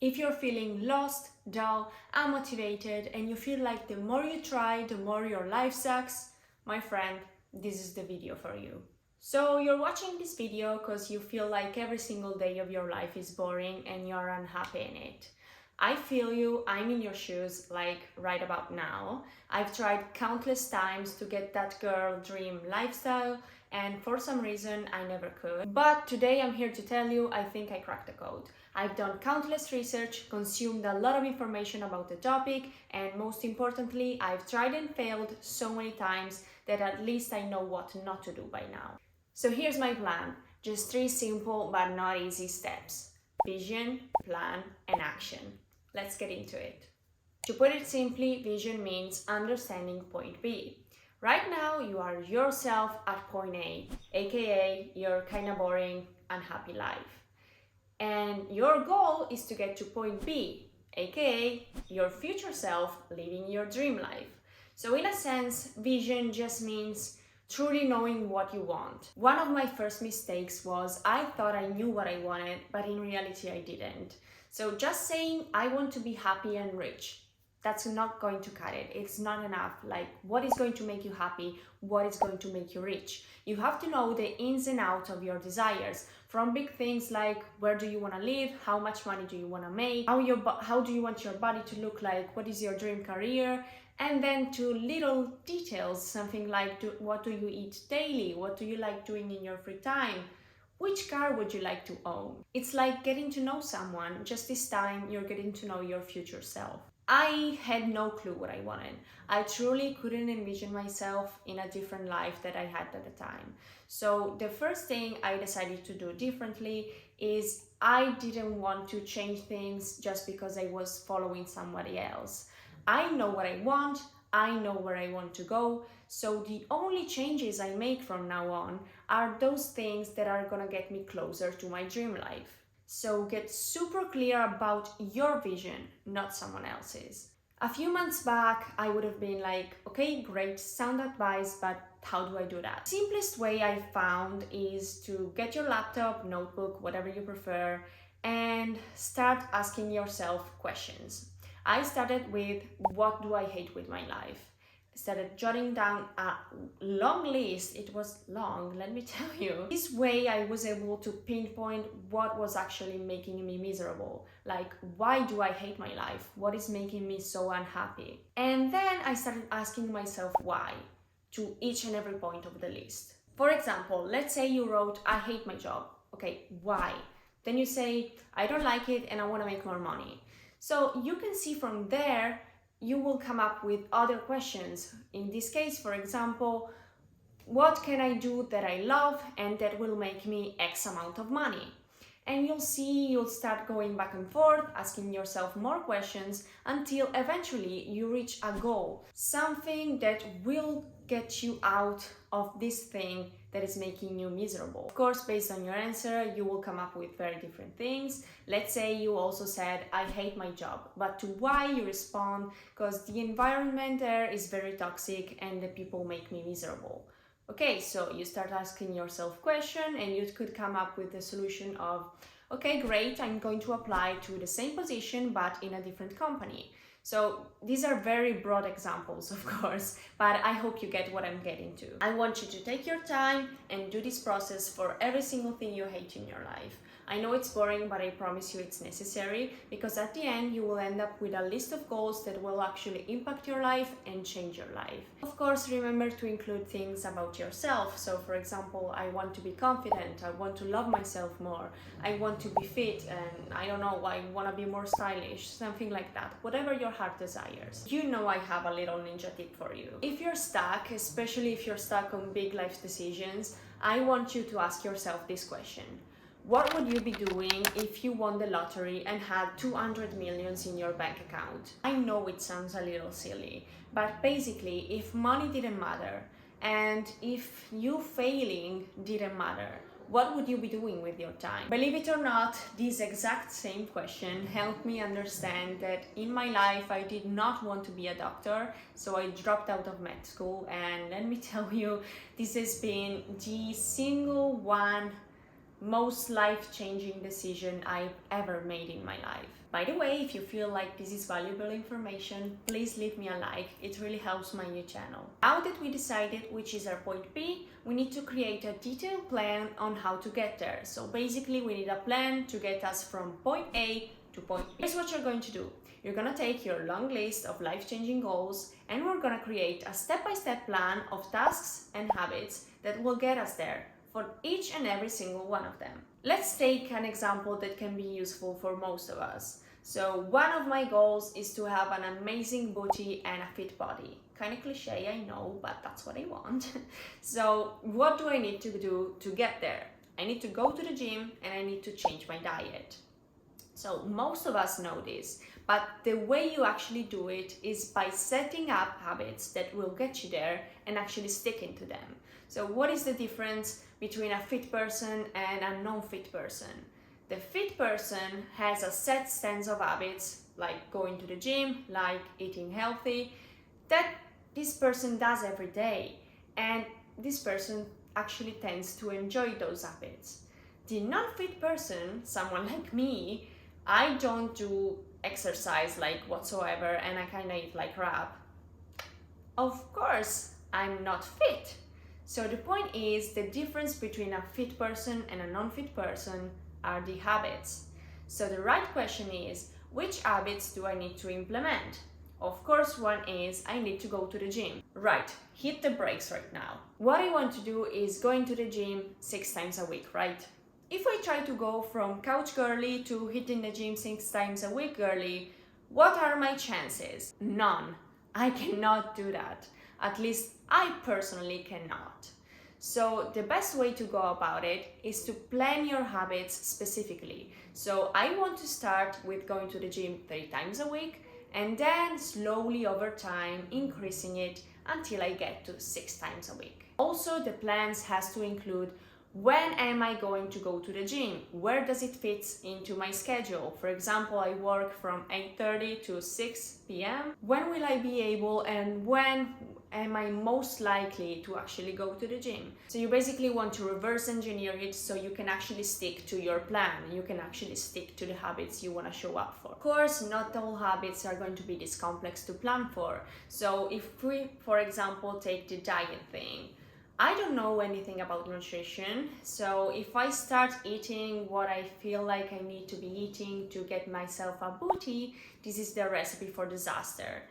If you're feeling lost, dull, unmotivated, and you feel like the more you try, the more your life sucks, my friend, this is the video for you. So you're watching this video because you feel like every single day of your life is boring and you're unhappy in it. I feel you, I'm in your shoes, like right about now. I've tried countless times to get that girl dream lifestyle, and for some reason I never could. But today I'm here to tell you I think I cracked the code. I've done countless research, consumed a lot of information about the topic, and most importantly, I've tried and failed so many times that at least I know what not to do by now. So here's my plan, just 3 simple but not easy steps: vision, plan, and action. Let's get into it. To put it simply, vision means understanding point B. Right now, you are yourself at point A, aka your kinda boring, unhappy life. And your goal is to get to point B, aka your future self living your dream life. So in a sense, vision just means truly knowing what you want. One of my first mistakes was I thought I knew what I wanted, but in reality I didn't. So just saying I want to be happy and rich, that's not going to cut it. It's not enough. Like, what is going to make you happy? What is going to make you rich? You have to know the ins and outs of your desires, from big things like where do you want to live, how much money do you want to make, how do you want your body to look like, what is your dream career, and then to little details, something like what do you eat daily, what do you like doing in your free time, which car would you like to own. It's like getting to know someone, just this time you're getting to know your future self. I had no clue what I wanted. I truly couldn't envision myself in a different life that I had at the time. So the first thing I decided to do differently is I didn't want to change things just because I was following somebody else. I know what I want, I know where I want to go, so the only changes I make from now on are those things that are gonna get me closer to my dream life. So get super clear about your vision, not someone else's. A few months back, I would have been like, okay, great, sound advice, but how do I do that? Simplest way I found is to get your laptop, notebook, whatever you prefer, and start asking yourself questions. I started with what do I hate with my life? Started jotting down a long list. It was long, let me tell you. This way I was able to pinpoint what was actually making me miserable. Like, why do I hate my life? What is making me so unhappy? And then I started asking myself why to each and every point of the list. For example, let's say you wrote, I hate my job. Okay, why? Then you say, I don't like it and I want to make more money. So you can see from there, you will come up with other questions. In this case, for example, what can I do that I love and that will make me X amount of money? And you'll start going back and forth, asking yourself more questions until eventually you reach a goal, something that will get you out of this thing that is making you miserable. Of course, based on your answer, you will come up with very different things. Let's say you also said, I hate my job, but to why you respond, because the environment there is very toxic and the people make me miserable. Okay, so you start asking yourself questions and you could come up with the solution of, okay, great, I'm going to apply to the same position but in a different company. So these are very broad examples, of course, but I hope you get what I'm getting to. I want you to take your time and do this process for every single thing you hate in your life. I know it's boring, but I promise you it's necessary, because at the end you will end up with a list of goals that will actually impact your life and change your life. Of course, remember to include things about yourself. So for example, I want to be confident, I want to love myself more, I want to be fit, and I don't know, I want to be more stylish, something like that. Whatever your heart desires. You know I have a little ninja tip for you. If you're stuck, especially if you're stuck on big life decisions, I want you to ask yourself this question. What would you be doing if you won the lottery and had 200 millions in your bank account? I know it sounds a little silly, but basically, if money didn't matter and if you failing didn't matter, what would you be doing with your time? Believe it or not, this exact same question helped me understand that in my life I did not want to be a doctor, so I dropped out of med school, and let me tell you, this has been the single one most life-changing decision I've ever made in my life. By the way, if you feel like this is valuable information, please leave me a like. It really helps my new channel. Now that we decided which is our point B, we need to create a detailed plan on how to get there. So basically we need a plan to get us from point A to point B. Here's what you're going to do. You're gonna take your long list of life-changing goals and we're gonna create a step-by-step plan of tasks and habits that will get us there for each and every single one of them. Let's take an example that can be useful for most of us. So one of my goals is to have an amazing booty and a fit body. Kind of cliche, I know, but that's what I want. So what do I need to do to get there? I need to go to the gym and I need to change my diet. So most of us know this, but the way you actually do it is by setting up habits that will get you there and actually sticking to them. So what is the difference between a fit person and a non-fit person? The fit person has a set stance of habits, like going to the gym, like eating healthy, that this person does every day, and this person actually tends to enjoy those habits. The non-fit person, someone like me, I don't do exercise like whatsoever and I kind of eat like crap. Of course, I'm not fit. So the point is, the difference between a fit person and a non-fit person are the habits. So the right question is, which habits do I need to implement? Of course, one is I need to go to the gym. Right, hit the brakes right now. What I want to do is going to the gym 6 times a week, right? If I try to go from couch girly to hitting the gym 6 times a week girly, what are my chances? None. I cannot do that. At least I personally cannot. So the best way to go about it is to plan your habits specifically. So I want to start with going to the gym 3 times a week and then slowly over time increasing it until I get to 6 times a week. Also, the plans has to include when am I going to go to the gym? Where does it fit into my schedule? For example, I work from 8:30 to 6 p.m. When will I be able and when am I most likely to actually go to the gym? So you basically want to reverse engineer it so you can actually stick to your plan. You can actually stick to the habits you want to show up for. Of course, not all habits are going to be this complex to plan for. So if we, for example, take the diet thing, I don't know anything about nutrition, so if I start eating what I feel like I need to be eating to get myself a booty, this is the recipe for disaster.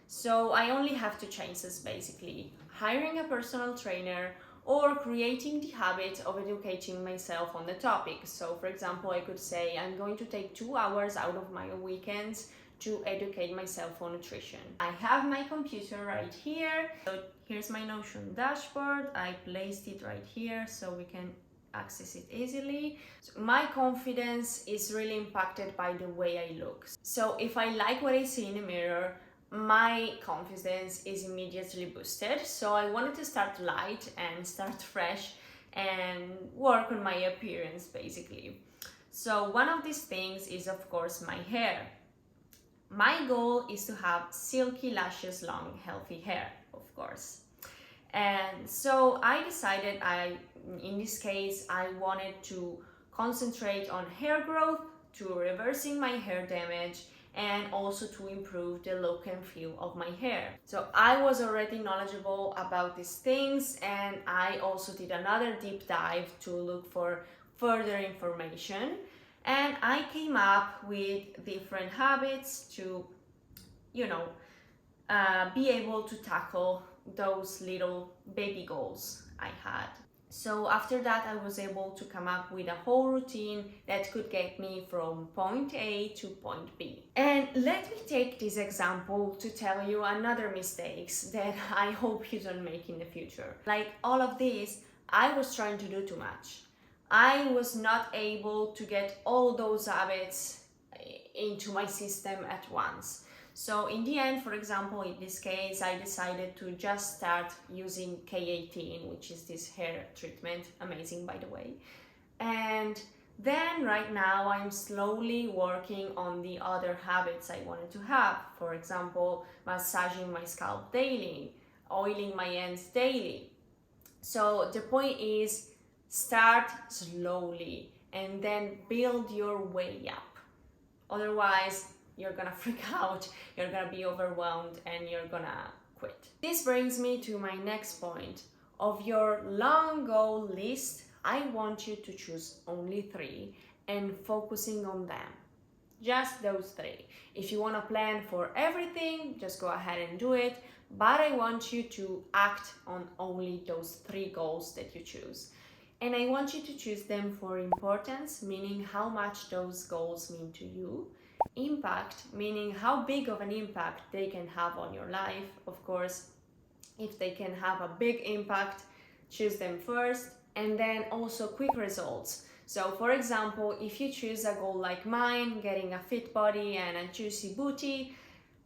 So I only have two choices basically: hiring a personal trainer or creating the habit of educating myself on the topic. So for example, I could say I'm going to take 2 hours out of my weekends to educate myself on nutrition. I have my computer right here. So here's my Notion dashboard. I placed it right here so we can access it easily. So my confidence is really impacted by the way I look. So if I like what I see in the mirror, my confidence is immediately boosted. So I wanted to start light and start fresh and work on my appearance basically. So one of these things is of course my hair. My goal is to have silky, luscious, long, healthy hair, of course. And so I decided in this case, I wanted to concentrate on hair growth, to reversing my hair damage, and also to improve the look and feel of my hair. So I was already knowledgeable about these things, and I also did another deep dive to look for further information. And I came up with different habits to, be able to tackle those little baby goals I had. So after that, I was able to come up with a whole routine that could get me from point A to point B. And let me take this example to tell you another mistakes that I hope you don't make in the future. Like all of this, I was trying to do too much. I was not able to get all those habits into my system at once. So in the end, for example, in this case, I decided to just start using K18, which is this hair treatment, amazing by the way. And then right now I'm slowly working on the other habits I wanted to have. For example, massaging my scalp daily, oiling my ends daily. So the point is, Start slowly and then build your way up. Otherwise, you're gonna freak out, you're gonna be overwhelmed, and you're gonna quit. This brings me to my next point. Of your long goal list, I want you to choose only 3 and focusing on them. Just those 3. If you want to plan for everything, just go ahead and do it. But I want you to act on only those 3 goals that you choose. And I want you to choose them for importance, meaning how much those goals mean to you. Impact, meaning how big of an impact they can have on your life. Of course, if they can have a big impact, choose them first. And then also quick results. So for example, if you choose a goal like mine, getting a fit body and a juicy booty,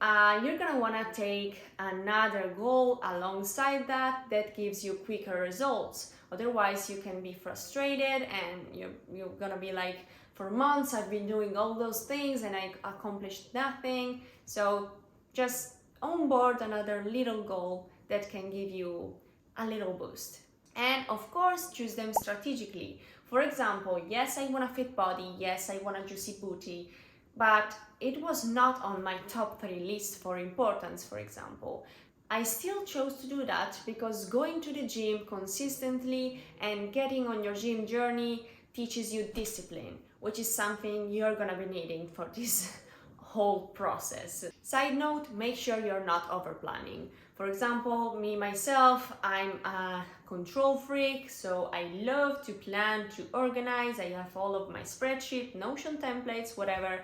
you're gonna wanna take another goal alongside that gives you quicker results. Otherwise, you can be frustrated and you're gonna be like, for months I've been doing all those things and I accomplished nothing. So just onboard another little goal that can give you a little boost. And of course, choose them strategically. For example, yes, I want a fit body, yes, I want a juicy booty, but it was not on my top 3 list for importance, for example. I still chose to do that because going to the gym consistently and getting on your gym journey teaches you discipline, which is something you're gonna be needing for this whole process. Side note, make sure you're not over planning. For example, me myself, I'm a control freak, so I love to plan, to organize. I have all of my spreadsheet, Notion templates, whatever.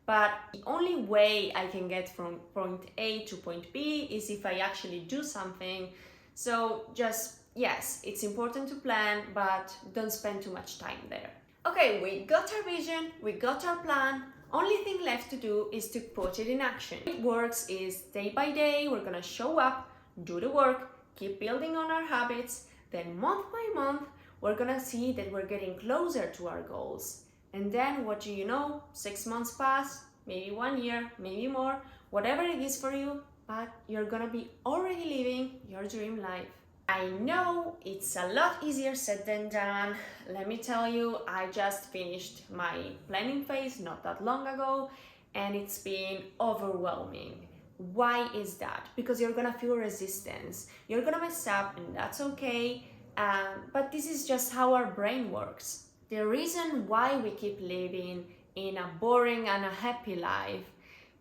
But the only way I can get from point A to point B is if I actually do something. So just, yes, it's important to plan, but don't spend too much time there. Okay, we got our vision, we got our plan. Only thing left to do is to put it in action. It works is day by day, we're gonna show up, do the work, keep building on our habits, then month by month, we're gonna see that we're getting closer to our goals. And then what do you know? 6 months pass, maybe 1 year, maybe more, whatever it is for you, but you're gonna be already living your dream life. I know it's a lot easier said than done. Let me tell you, I just finished my planning phase not that long ago and it's been overwhelming. Why is that? Because you're gonna feel resistance. You're gonna mess up and that's okay, but this is just how our brain works. The reason why we keep living in a boring and a happy life,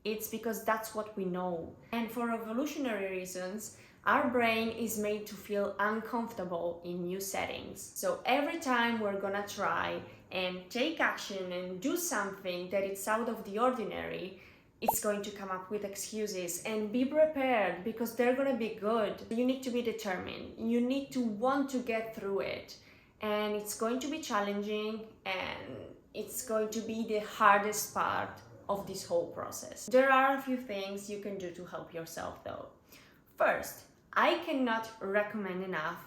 it's because that's what we know. And for evolutionary reasons, our brain is made to feel uncomfortable in new settings. So every time we're gonna try and take action and do something that is out of the ordinary, it's going to come up with excuses. And be prepared because they're gonna be good. You need to be determined. You need to want to get through it. And it's going to be challenging and it's going to be the hardest part of this whole process. There are a few things you can do to help yourself though. First, I cannot recommend enough,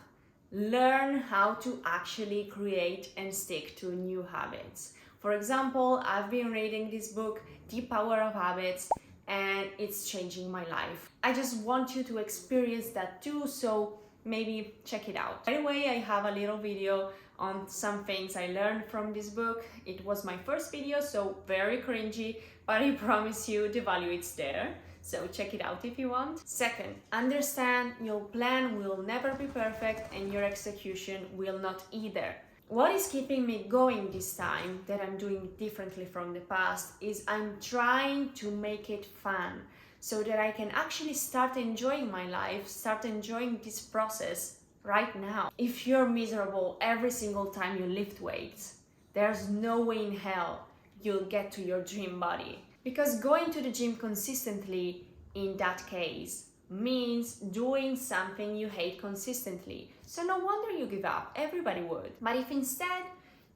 learn how to actually create and stick to new habits. For example, I've been reading this book, The Power of Habits, and it's changing my life. I just want you to experience that too, so maybe check it out. By the way, I have a little video on some things I learned from this book. It was my first video, so very cringy, but I promise you the value is there. So check it out if you want. Second, understand your plan will never be perfect and your execution will not either. What is keeping me going this time that I'm doing differently from the past is I'm trying to make it fun so that I can actually start enjoying my life, start enjoying this process right now. If you're miserable every single time you lift weights, there's no way in hell you'll get to your dream body. Because going to the gym consistently in that case means doing something you hate consistently. So no wonder you give up, everybody would. But if instead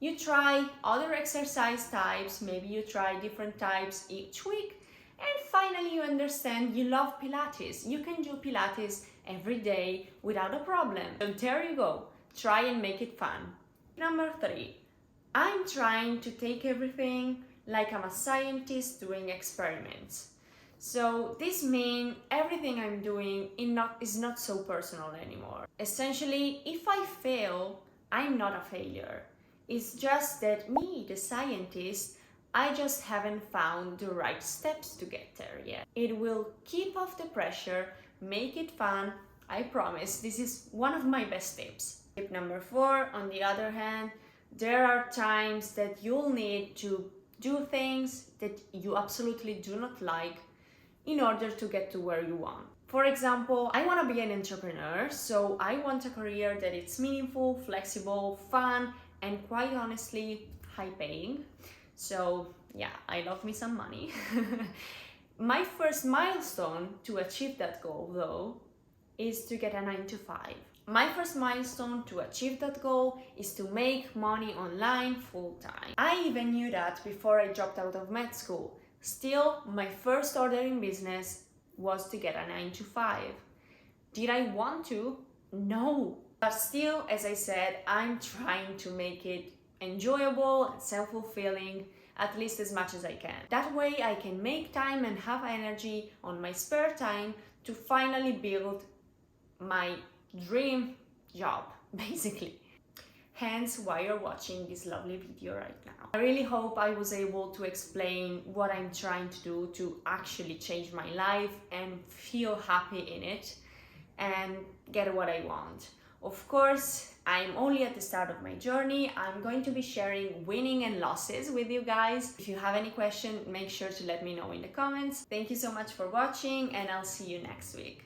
you try other exercise types, maybe you try different types each week, and finally you understand you love Pilates. You can do Pilates every day without a problem. So there you go, try and make it fun. Number 3, I'm trying to take everything like I'm a scientist doing experiments. So this means everything I'm doing is not so personal anymore. Essentially, if I fail, I'm not a failure. It's just that me, the scientist, I just haven't found the right steps to get there yet. It will keep off the pressure, make it fun. I promise this is one of my best tips. Tip number 4, on the other hand, there are times that you'll need to do things that you absolutely do not like in order to get to where you want. For example, I want to be an entrepreneur, so I want a career that it's meaningful, flexible, fun, and quite honestly, high paying. So yeah, I love me some money. My first milestone to achieve that goal, though, is to get a 9 to 5. My first milestone to achieve that goal is to make money online full time. I even knew that before I dropped out of med school. Still, my first order in business was to get a 9 to 5. Did I want to? No. But still, as I said, I'm trying to make it enjoyable and self-fulfilling, at least as much as I can. That way I can make time and have energy on my spare time to finally build my dream job, basically. Hence why you're watching this lovely video right now. I really hope I was able to explain what I'm trying to do to actually change my life and feel happy in it and get what I want. Of course, I'm only at the start of my journey. I'm going to be sharing winning and losses with you guys. If you have any question, make sure to let me know in the comments. Thank you so much for watching, and I'll see you next week.